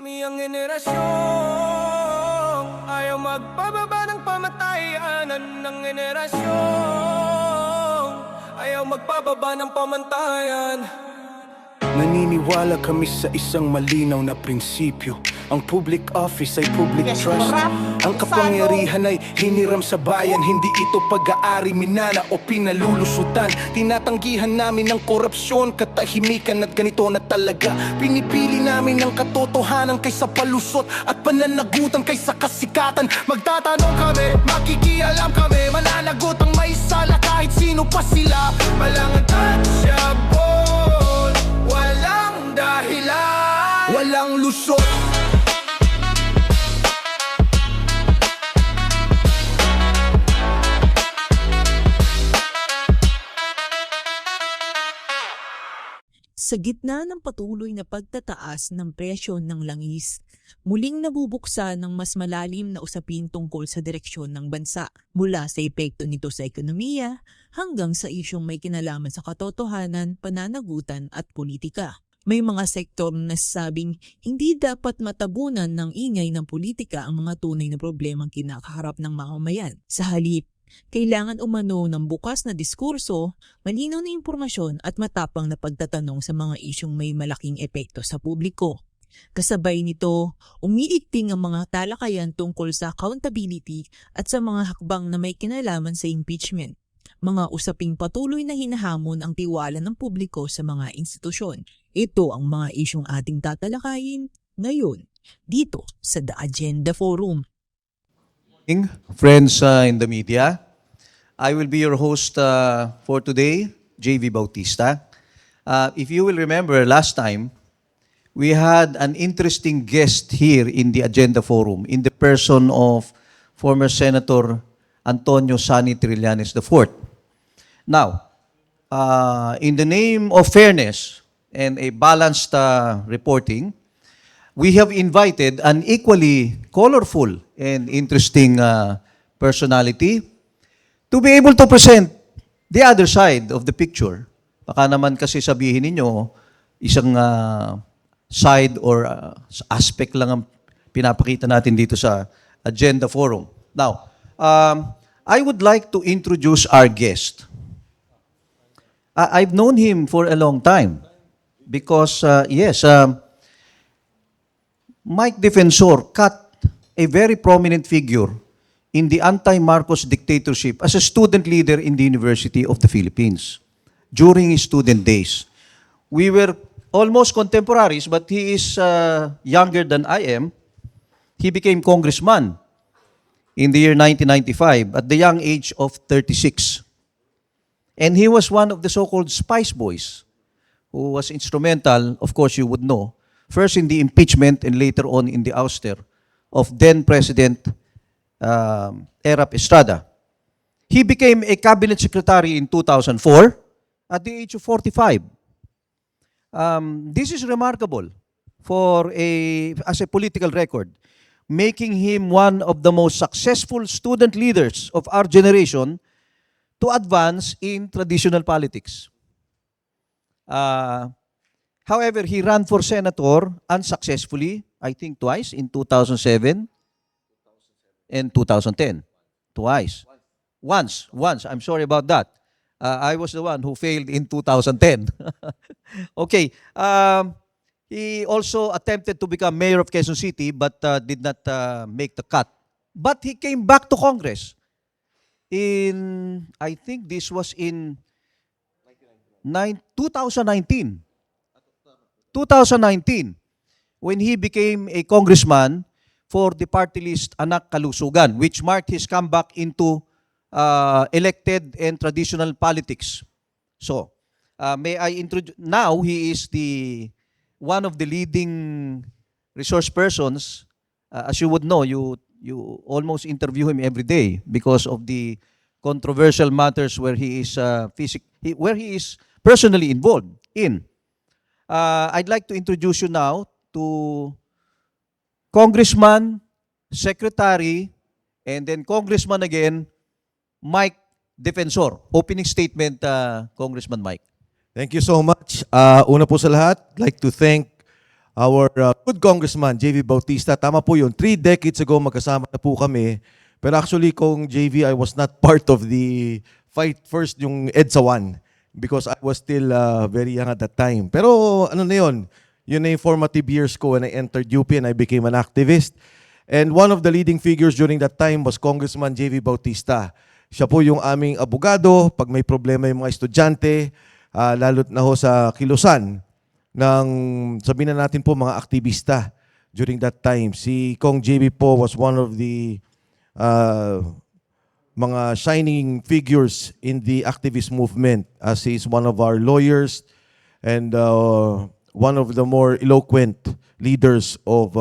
Miyang henerasyon ayaw magpababa ng pamatayanan ng henerasyon ayaw magpababa ng pamantayan. Naniniwala kami sa isang malinaw na prinsipyo. Ang public office ay public trust. Ang kapangyarihan ay hiniram sa bayan. Hindi ito pag-aari, minana o pinalulusutan. Tinatanggihan namin ang korupsyon, katahimikan at ganito na talaga. Pinipili namin ang katotohanan kaysa palusot at pananagutan kaysa kasikatan. Magtatanong kami, makikialam kami, mananagot ang may sala kahit sino pa sila. Walang untouchable, walang dahilan, walang lusot. Sa gitna ng patuloy na pagtataas ng presyo ng langis, muling nabubuksan ng mas malalim na usapin tungkol sa direksyon ng bansa, mula sa epekto nito sa ekonomiya hanggang sa isyong may kinalaman sa katotohanan, pananagutan at politika. May mga sektor na nasabing hindi dapat matabunan ng ingay ng politika ang mga tunay na problemang kinakaharap ng mamamayan. Sa halip, kailangan umano ng bukas na diskurso, malinaw na impormasyon at matapang na pagtatanong sa mga isyong may malaking epekto sa publiko. Kasabay nito, umiigting ang mga talakayan tungkol sa accountability at sa mga hakbang na may kinalaman sa impeachment. Mga usaping patuloy na hinahamon ang tiwala ng publiko sa mga institusyon. Ito ang mga isyong ating tatalakayin ngayon dito sa The Agenda Forum. Friends in the media, I will be your host for today, JV Bautista. If you will remember last time, we had an interesting guest here in the Agenda Forum in the person of former Senator Antonio Sani Trillanes IV. Now, in the name of fairness and a balanced reporting, we have invited an equally colorful and interesting personality to be able to present the other side of the picture. Baka naman kasi sabihin ninyo, isang side or aspect lang ang pinapakita natin dito sa Agenda Forum. Now, I would like to introduce our guest. I've known him for a long time because, Mike Defensor cut a very prominent figure in the anti-Marcos dictatorship as a student leader in the University of the Philippines during his student days. We were almost contemporaries, but he is younger than I am. He became congressman in the year 1995 at the young age of 36. And he was one of the so-called Spice Boys who was instrumental, of course you would know, first in the impeachment and later on in the ouster of then-President Erap Estrada. He became a cabinet secretary in 2004 at the age of 45. This is remarkable as a political record, making him one of the most successful student leaders of our generation to advance in traditional politics. However, he ran for senator unsuccessfully, I think twice, in 2007 and 2010. Twice. Once. I'm sorry about that. I was the one who failed in 2010. Okay. He also attempted to become mayor of Quezon City but did not make the cut. But he came back to Congress I think this was in 2019. 2019, when he became a congressman for the party list Anak Kalusugan, which marked his comeback into elected and traditional politics. So, may I introduce, now he is one of the leading resource persons. As you would know, you almost interview him every day because of the controversial matters where he is personally involved in. I'd like to introduce you now to Congressman, Secretary, and then Congressman again, Mike Defensor. Opening statement, Congressman Mike. Thank you so much. Una po sa lahat, I'd like to thank our good congressman, JV Bautista. Tama po yun. 3 decades ago, magkasama na po kami. Pero actually, kung JV, I was not part of the fight first, yung EDSA 1. Because I was still very young at that time. Pero ano na yun? Yun na yung formative years ko when I entered UP and I became an activist. And one of the leading figures during that time was Congressman JV Bautista. Siya po yung aming abogado pag may problema yung mga estudyante, lalo't na ho sa kilusan ng, sabihin na natin po, mga aktivista during that time. Si Kong JV po was one of the mga shining figures in the activist movement, as he is one of our lawyers and one of the more eloquent leaders of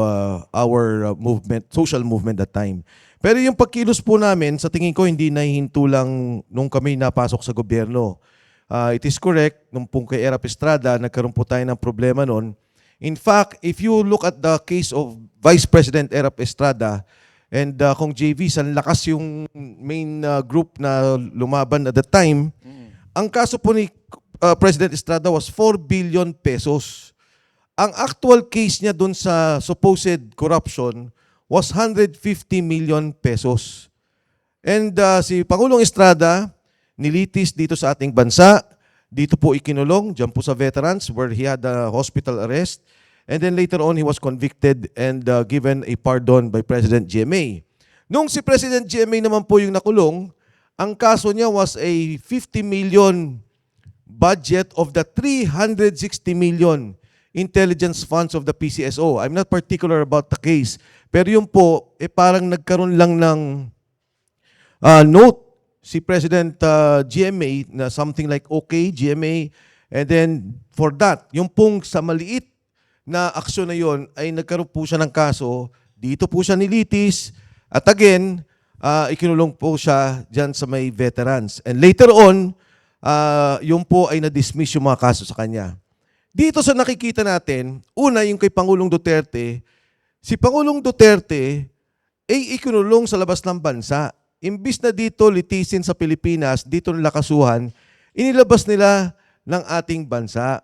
our movement, social movement that time. Pero yung pagkilos po namin, sa tingin ko hindi nahihinto lang nung kami napasok sa gobyerno. It is correct, nung pong kay Erap Estrada, nagkaroon po tayo ng problema noon. In fact, if you look at the case of Vice President Erap Estrada and kung JV, san lakas yung main group na lumaban at the time, ang kaso po ni President Estrada was 4 billion pesos. Ang actual case niya dun sa supposed corruption was 150 million pesos. And si Pangulong Estrada, nilitis dito sa ating bansa, dito po ikinulong, dyan po sa veterans where he had a hospital arrest. And then later on, he was convicted and given a pardon by President GMA. Nung si President GMA naman po yung nakulong, ang kaso niya was a 50 million budget of the 360 million intelligence funds of the PCSO. I'm not particular about the case, pero yun po, parang nagkaroon lang ng note si President GMA na something like, okay, GMA, and then for that, yung pong sa maliit na aksyon na yon ay nagkaroon po siya ng kaso, dito po siya nilitis, at again, ikinulong po siya dyan sa may veterans. And later on, yung po ay na-dismiss yung mga kaso sa kanya. Dito sa nakikita natin, una yung kay Pangulong Duterte, si Pangulong Duterte ay ikinulong sa labas ng bansa. Imbis na dito litisin sa Pilipinas, dito nila kasuhan, inilabas nila ng ating bansa.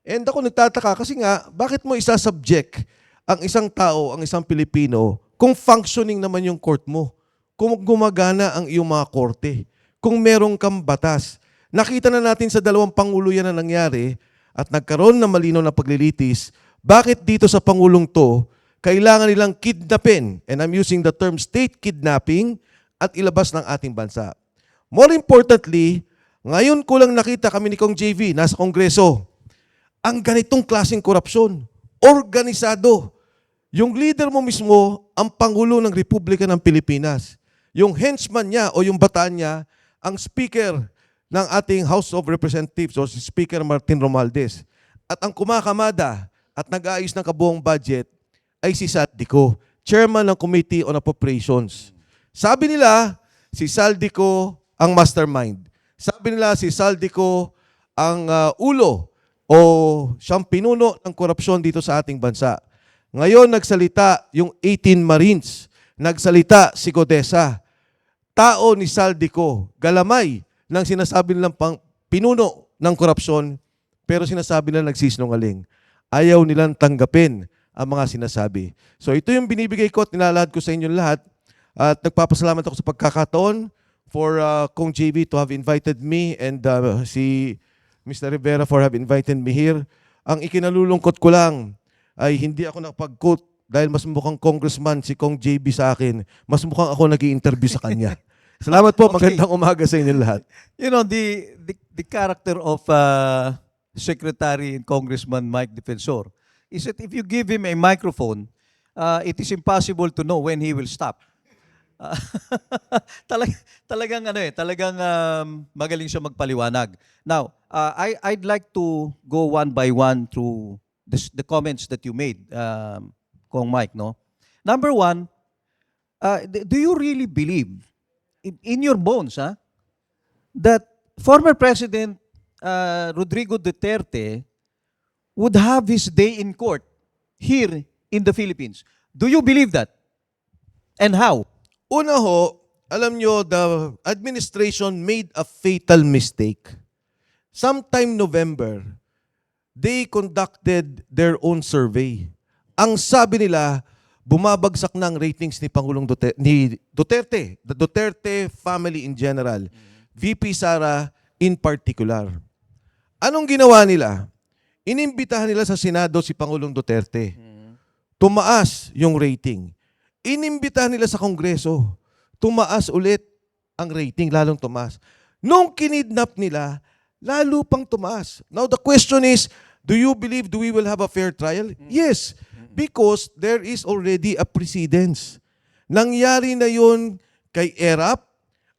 And ako nagtataka kasi nga, bakit mo isasubject ang isang tao, ang isang Pilipino, kung functioning naman yung court mo, kung gumagana ang iyong mga korte, kung merong kang batas. Nakita na natin sa dalawang pangulo yan na nangyari at nagkaroon ng malinaw na paglilitis, bakit dito sa pangulong to, kailangan nilang kidnapin, and I'm using the term state kidnapping, at ilabas ng ating bansa. More importantly, ngayon ko lang nakita kami ni Kong JV, nasa Kongreso, ang ganitong klaseng korupsyon, organisado. Yung leader mo mismo, ang Pangulo ng Republika ng Pilipinas. Yung henchman niya o yung bataan niya, ang speaker ng ating House of Representatives o si Speaker Martin Romualdez. At ang kumakamada at nag-aayos ng kabuong budget ay si Saldico, Chairman ng Committee on Appropriations. Sabi nila, si Saldico ang mastermind. Sabi nila, si Saldico ang ulo o siyang pinuno ng korupsyon dito sa ating bansa. Ngayon, nagsalita yung 18 Marines. Nagsalita si Godesa. Tao ni Saldico, galamay ng sinasabi nilang pinuno ng korupsyon, pero sinasabi nilang nagsisinungaling. Ayaw nilang tanggapin ang mga sinasabi. So ito yung binibigay ko at nilalahad ko sa inyo lahat. At nagpapasalamat ako sa pagkakataon for Kong JV to have invited me and si Mr. Rivera for have invited me here. Ang ikinalulungkot ko lang ay hindi ako nakapag-quote dahil mas mukhang congressman si Kong JV sa akin. Mas mukhang ako nag-i-interview sa kanya. Salamat po. Okay. Magandang umaga sa inyo lahat. You know, the character of Secretary and Congressman Mike Defensor is that if you give him a microphone, it is impossible to know when he will stop. Talagang magaling siya magpaliwanag. Now, I'd like to go one by one through the comments that you made, Kong Mike, no? Number one, do you really believe in your bones, that former President Rodrigo Duterte would have his day in court here in the Philippines? Do you believe that? And how? Una ho, alam nyo, the administration made a fatal mistake. Sometime November, they conducted their own survey. ang sabi nila, bumabagsak na ang ratings ni Pangulong Duterte, the Duterte family in general, VP Sara in particular. Anong ginawa nila? Inimbitahan nila sa Senado si Pangulong Duterte. Tumaas yung rating. Inimbitahan nila sa Kongreso. Tumaas ulit ang rating, lalong tumaas. Nung kinidnap nila, lalo pang tumaas. Now the question is, do you believe we will have a fair trial? Yes, because there is already a precedence. Nangyari na yun kay Erap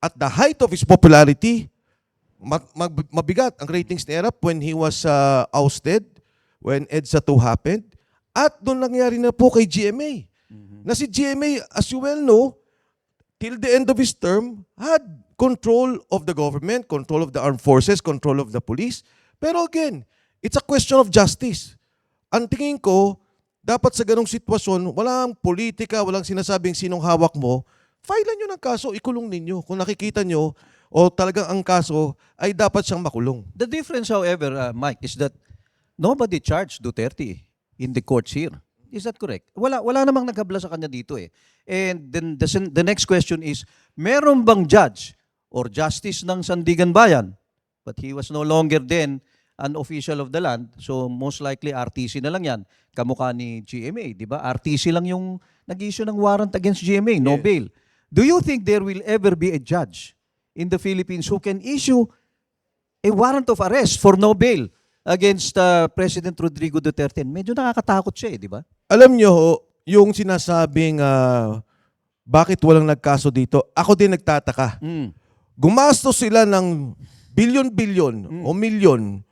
at the height of his popularity. Mabigat ang ratings ni Erap when he was ousted, when EDSA 2 happened. At doon nangyari na po kay GMA. Na si GMA, as you well know, till the end of his term, had control of the government, control of the armed forces, control of the police. Pero again, it's a question of justice. Ang tingin ko, dapat sa ganong sitwasyon, walang politika, walang sinasabing sinong hawak mo, filean nyo ng kaso, ikulong ninyo. Kung nakikita nyo, o talagang ang kaso ay dapat siyang makulong. The difference, however, Mike, is that nobody charged Duterte in the courts here. Is that correct? Wala namang naghabla sa kanya dito eh. And then the next question is, meron bang judge or justice ng Sandigan Bayan? But he was no longer then an official of the land, so most likely RTC na lang yan. Kamukha ni GMA, di ba? RTC lang yung nag-issue ng warrant against GMA, no bail. Do you think there will ever be a judge in the Philippines who can issue a warrant of arrest for no bail against President Rodrigo Duterte? Medyo nakakatakot siya eh, di ba? Alam nyo, yung sinasabing bakit walang nagkaso dito, ako din nagtataka. Gumastos sila ng bilyon-bilyon o milyon.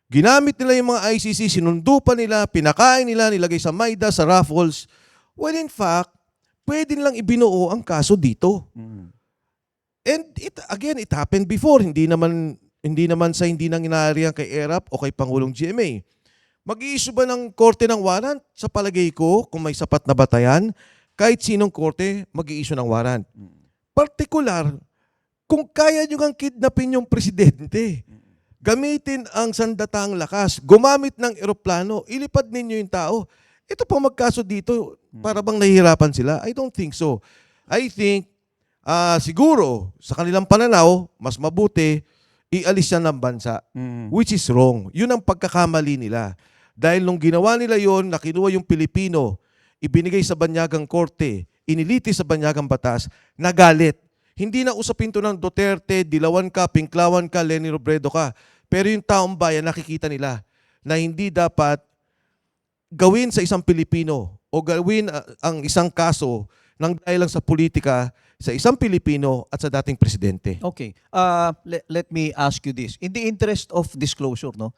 Ginamit nila yung mga ICC, sinundo pa nila, pinakain nila, nilagay sa Maida, sa raffles. Well, in fact, pwede nilang ibinuo ang kaso dito. And it happened before. Hindi naman nang inaarihan kay Erap o kay Pangulong GMA. Mag-i-issue ba ng korte ng warrant? Sa palagay ko, kung may sapat na batayan, kahit sinong korte, mag-i-issue ng warrant. Partikular, kung kaya nyo kang kidnapin yung presidente, gamitin ang sandatang lakas, gumamit ng eroplano, ilipad ninyo yung tao. Ito pa magkaso dito, para bang nahihirapan sila? I don't think so. I think, siguro, sa kanilang pananaw, mas mabuti, ialis yan ng bansa, which is wrong. Yun ang pagkakamali nila. Dahil nung ginawa nila yon, nakinuha yung Pilipino, ibinigay sa banyagang korte, iniliti sa banyagang batas, nagalit. Hindi na usapin to ng Duterte, Dilawan ka, Pinklawan ka, Leni Robredo ka. Pero yung taong bayan, nakikita nila na hindi dapat gawin sa isang Pilipino o gawin ang isang kaso ng dahil lang sa politika sa isang Pilipino at sa dating presidente. Okay. Let me ask you this. In the interest of disclosure, no,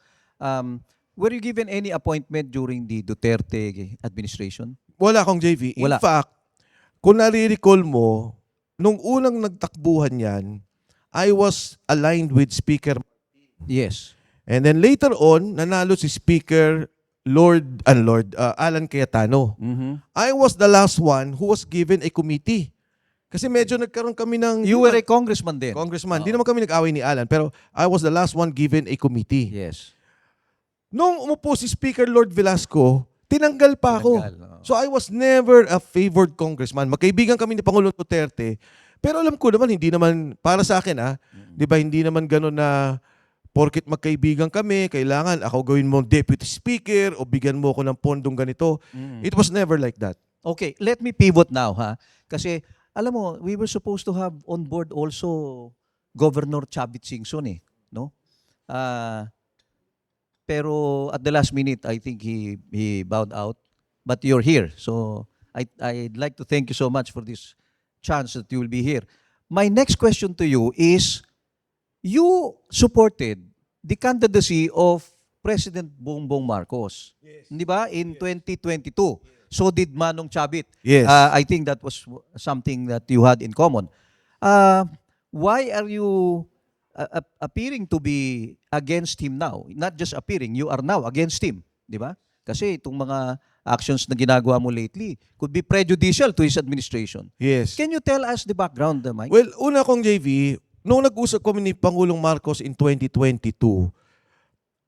were you given any appointment during the Duterte administration? Wala akong JV. In Wala. fact, kung nare-recall mo, nung unang nagtakbuhan yan, I was aligned with Speaker. Yes. And then later on, nanalo si Speaker Alan Cayetano. I was the last one who was given a committee. Kasi medyo nagkaroon kami ng... You were a congressman then? Congressman. Di naman kami nag-away ni Alan, pero I was the last one given a committee. Yes. Nung umupo si Speaker Lord Velasco, tinanggal pa ako. Tinanggal, oo. So I was never a favored congressman. Magkaibigan kami ni Pangulong Duterte, pero alam ko naman, hindi naman, para sa akin di ba, hindi naman gano'n na porket magkaibigan kami, kailangan ako gawin mo deputy speaker o bigyan mo ako ng pondong ganito. It was never like that. Okay, let me pivot now, ha? Kasi, alam mo, we were supposed to have on board also Governor Chavit Singson, eh, no? Pero at the last minute, I think he bowed out. But you're here, so I'd like to thank you so much for this chance that you will be here. My next question to you is, you supported the candidacy of President Bongbong Marcos, di ba, in 2022. So did Manong Chavit. Yes. I think that was something that you had in common. Why are you appearing to be against him now? Not just appearing, you are now against him, di ba? Kasi itong mga actions na ginagawa mo lately could be prejudicial to his administration. Yes. Can you tell us the background, Mike? Well, una kong JV, nung nag-usap kami ni Pangulong Marcos in 2022,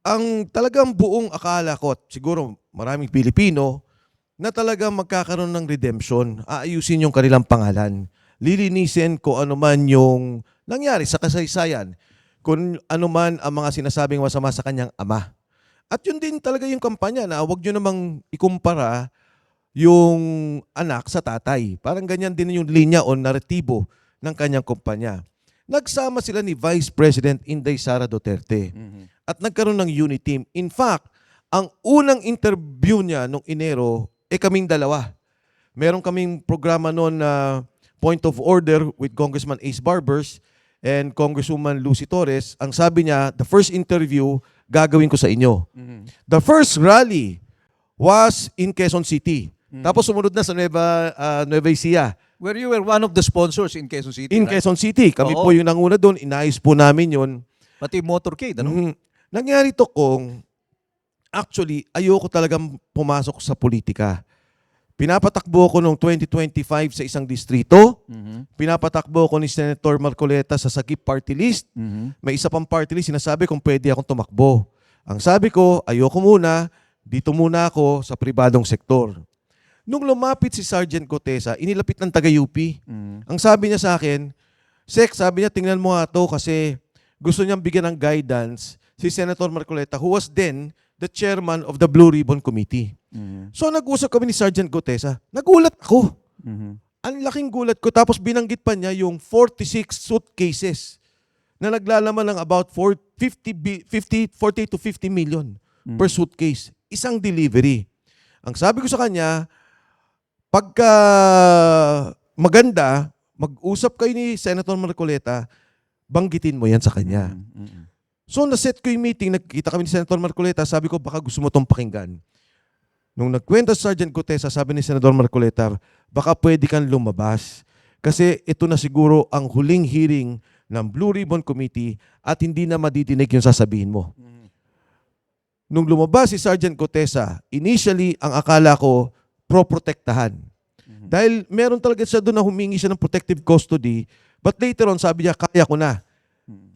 ang talagang buong akala ko, at siguro maraming Pilipino, na talagang magkakaroon ng redemption. Aayusin yung kanilang pangalan. Lilinisin kung ano man yung nangyari sa kasaysayan. Kung ano man ang mga sinasabing masama sa kanyang ama. At yun din talaga yung kampanya na huwag nyo namang ikumpara yung anak sa tatay. Parang ganyan din yung linya o naratibo ng kanyang kumpanya. Nagsama sila ni Vice President Inday Sara Duterte at nagkaroon ng unity team. In fact, ang unang interview niya nung Enero, kaming dalawa. Meron kaming programa noon na Point of Order with Congressman Ace Barbers and Congresswoman Lucy Torres. Ang sabi niya, the first interview, gagawin ko sa inyo. The first rally was in Quezon City. Tapos sumunod na sa Nueva Ecija. Where you were one of the sponsors in Quezon City, In right? Quezon City. Kami Oo. po yung nanguna doon. Inayos po namin yun. Pati motorcade, ano? Nangyari to kung actually ayoko talagang pumasok sa politika. Pinapatakbo ko noong 2025 sa isang distrito. Pinapatakbo ko ni Senator Marcoleta sa Sagip Party List. May isa pang party list, sinasabi kung pwede akong tumakbo. Ang sabi ko, ayoko muna, dito muna ako sa pribadong sektor. Nung lumapit si Sergeant Gotesa, inilapit ng taga-UP. Ang sabi niya sa akin, Sek, sabi niya, tingnan mo nga to kasi gusto niyang bigyan ng guidance si Senator Marcoleta, who was then the chairman of the Blue Ribbon Committee. So nag-usap kami ni Sergeant Gotesa. Nagulat ako. Ang laking gulat ko. Tapos binanggit pa niya yung 46 suitcases na naglalaman ng about 40 to 50 million per suitcase. Isang delivery. Ang sabi ko sa kanya, pagka maganda, mag-usap kayo ni Senator Marcoleta, banggitin mo yan sa kanya. So naset ko yung meeting, nagkita kami ni Senator Marcoleta, sabi ko baka gusto mo itong pakinggan. Nung nagkwento si Sergeant Gotesa, sabi ni Senator Marcoleta, baka pwede kang lumabas. Kasi ito na siguro ang huling hearing ng Blue Ribbon Committee at hindi na madidinig yung sasabihin mo. Nung lumabas si Sergeant Gotesa, initially, ang akala ko, pro-protektahan. Dahil meron talaga siya doon na humingi siya ng protective custody, but later on, sabi niya, kaya ko na.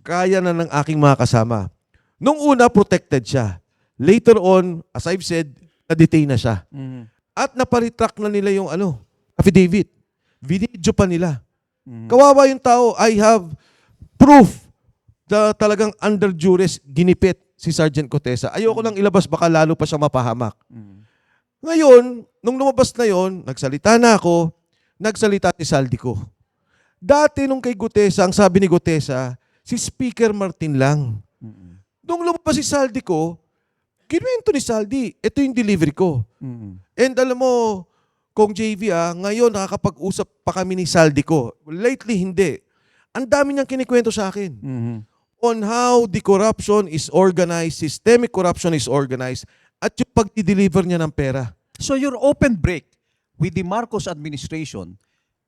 Kaya na ng aking mga kasama. Nung una, protected siya. Later on, as I've said, na-detain na siya. At naparitrack na nila yung affidavit. Video pa nila. Kawawa yung tao. I have proof na talagang under duress ginipit si Sergeant Gotesa. Ayoko nang ilabas, baka lalo pa siya mapahamak. Ngayon, nung lumabas na yon, nagsalita na ako, nagsalita si Saldico. Dati nung kay Gotesa, ang sabi ni Gotesa, si Speaker Martin lang. Nung lumabas si Saldico, kinuwento ni Saldi, ito yung delivery ko. And alam mo, Kong JV, ngayon nakakapag-usap pa kami ni Saldico. Lately, hindi. Ang dami niyang kinikwento sa akin. On how the corruption is organized, systemic corruption is organized, at yung pag-deliver niya ng pera. So your open break with the Marcos administration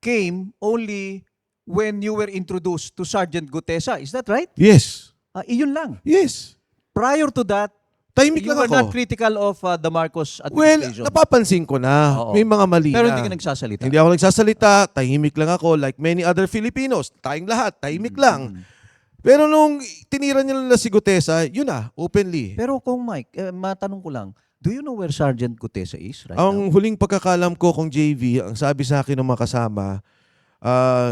came only when you were introduced to Sergeant Gotesa. Is that right? Yes. Iyon lang. Yes. Prior to that, Tahimik you lang were not ako. critical of the Marcos Well, administration. napapansin ko na. Oo. May mga mali Pero na. hindi ka nagsasalita. Hindi ako nagsasalita. Tahimik lang ako like many other Filipinos. Tayong lahat. Tahimik lang. Pero nung tinira niya lang si Gotesa, yun na, openly. Pero kung Mike, matanong ko lang, do you know where Sergeant Gotesa is right Ang now? huling pagkakalam ko kung JV, ang sabi sa akin ng mga kasama,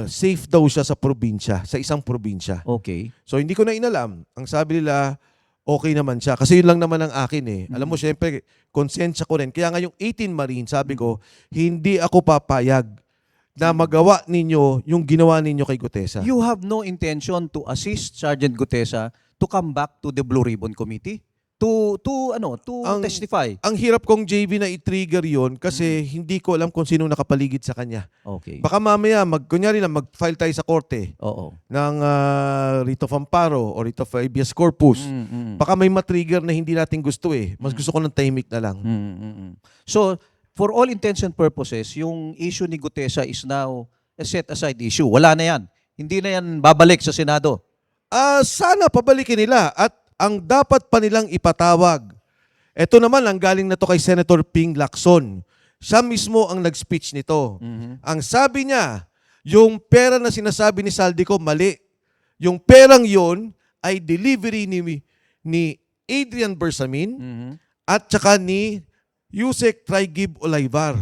safe daw siya sa probinsya, sa isang probinsya. Okay. So hindi ko na inalam. Ang sabi nila, okay naman siya. Kasi yun lang naman ang akin eh. Alam mo, syempre, konsensya ko rin. Kaya nga yung 18 Marine, sabi ko, hindi ako papayag na magawa ninyo yung ginawa ninyo kay Gotesa. You have no intention to assist Sergeant Gotesa to come back to the Blue Ribbon Committee to testify. Ang hirap kong JV na i-trigger yon kasi hindi ko alam kung sino nakapaligid sa kanya. Okay. Baka mamaya, kunyari lang, mag-file tayo sa korte Oo. ng writ of amparo or writ of habeas corpus. Baka may matrigger na hindi natin gusto eh. Mas gusto ko ng tahimik na lang. So, for all intents and purposes, yung issue ni Gotesa is now a set-aside issue. Wala na yan. Hindi na yan babalik sa Senado. Sana pabalikin nila at ang dapat pa nilang ipatawag. Ito naman ang galing na to kay Senator Ping Lacson. Siya mismo ang nag-speech nito. Ang sabi niya, yung pera na sinasabi ni Saldico, mali. Yung perang yon ay delivery ni Adrian Bersamin at saka ni Yusek Trigib Olayvar.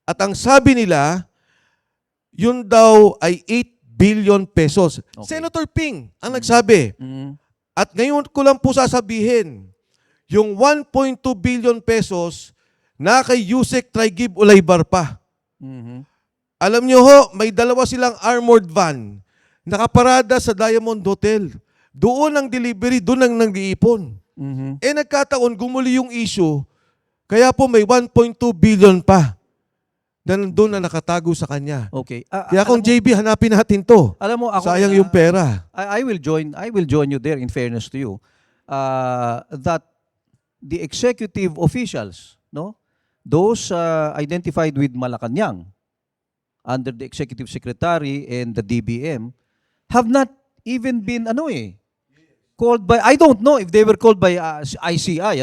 At ang sabi nila, yun daw ay 8 billion pesos. Okay. Senator Ping ang nagsabi. Mhm. At ngayon ko lang po sasabihin, yung 1.2 billion pesos na kay Yusek Trigib Olayvar pa. Mhm. Alam nyo ho, may dalawa silang armored van nakaparada sa Diamond Hotel. Doon ang delivery, doon ang nag-iipon. Mhm. Nagkataon, gumuli yung issue, kaya po may 1.2 billion pa na nandun na nakatago sa kanya. Okay. Kaya kung JB, hanapin natin to. Alam mo, ako, Sayang yung pera. I will join you there in fairness to you. That the executive officials, no, those identified with Malacanang under the executive secretary and the DBM have not even been called by, I don't know if they were called by ICI,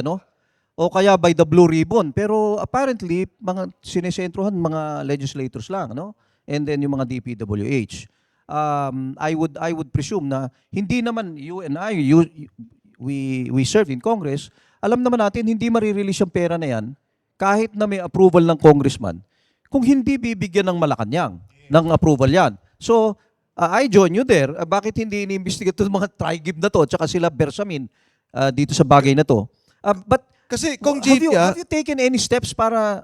o kaya by the Blue Ribbon, pero apparently mga sinesentruhan mga legislators lang, and then yung mga DPWH. I would presume na hindi naman you and I, we serve in Congress, alam naman natin hindi marirelease yung pera na yan kahit na may approval ng congressman kung hindi bibigyan ng Malacanang ng approval yan. So, I join you there. Bakit hindi iniimbestiga ito ng mga Trigib na to at saka sila Bersamin dito sa bagay na to? But Kasi kung have JB, you taken any steps para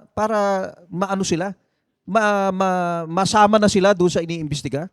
maano sila? Masama na sila doon sa iniimbestiga?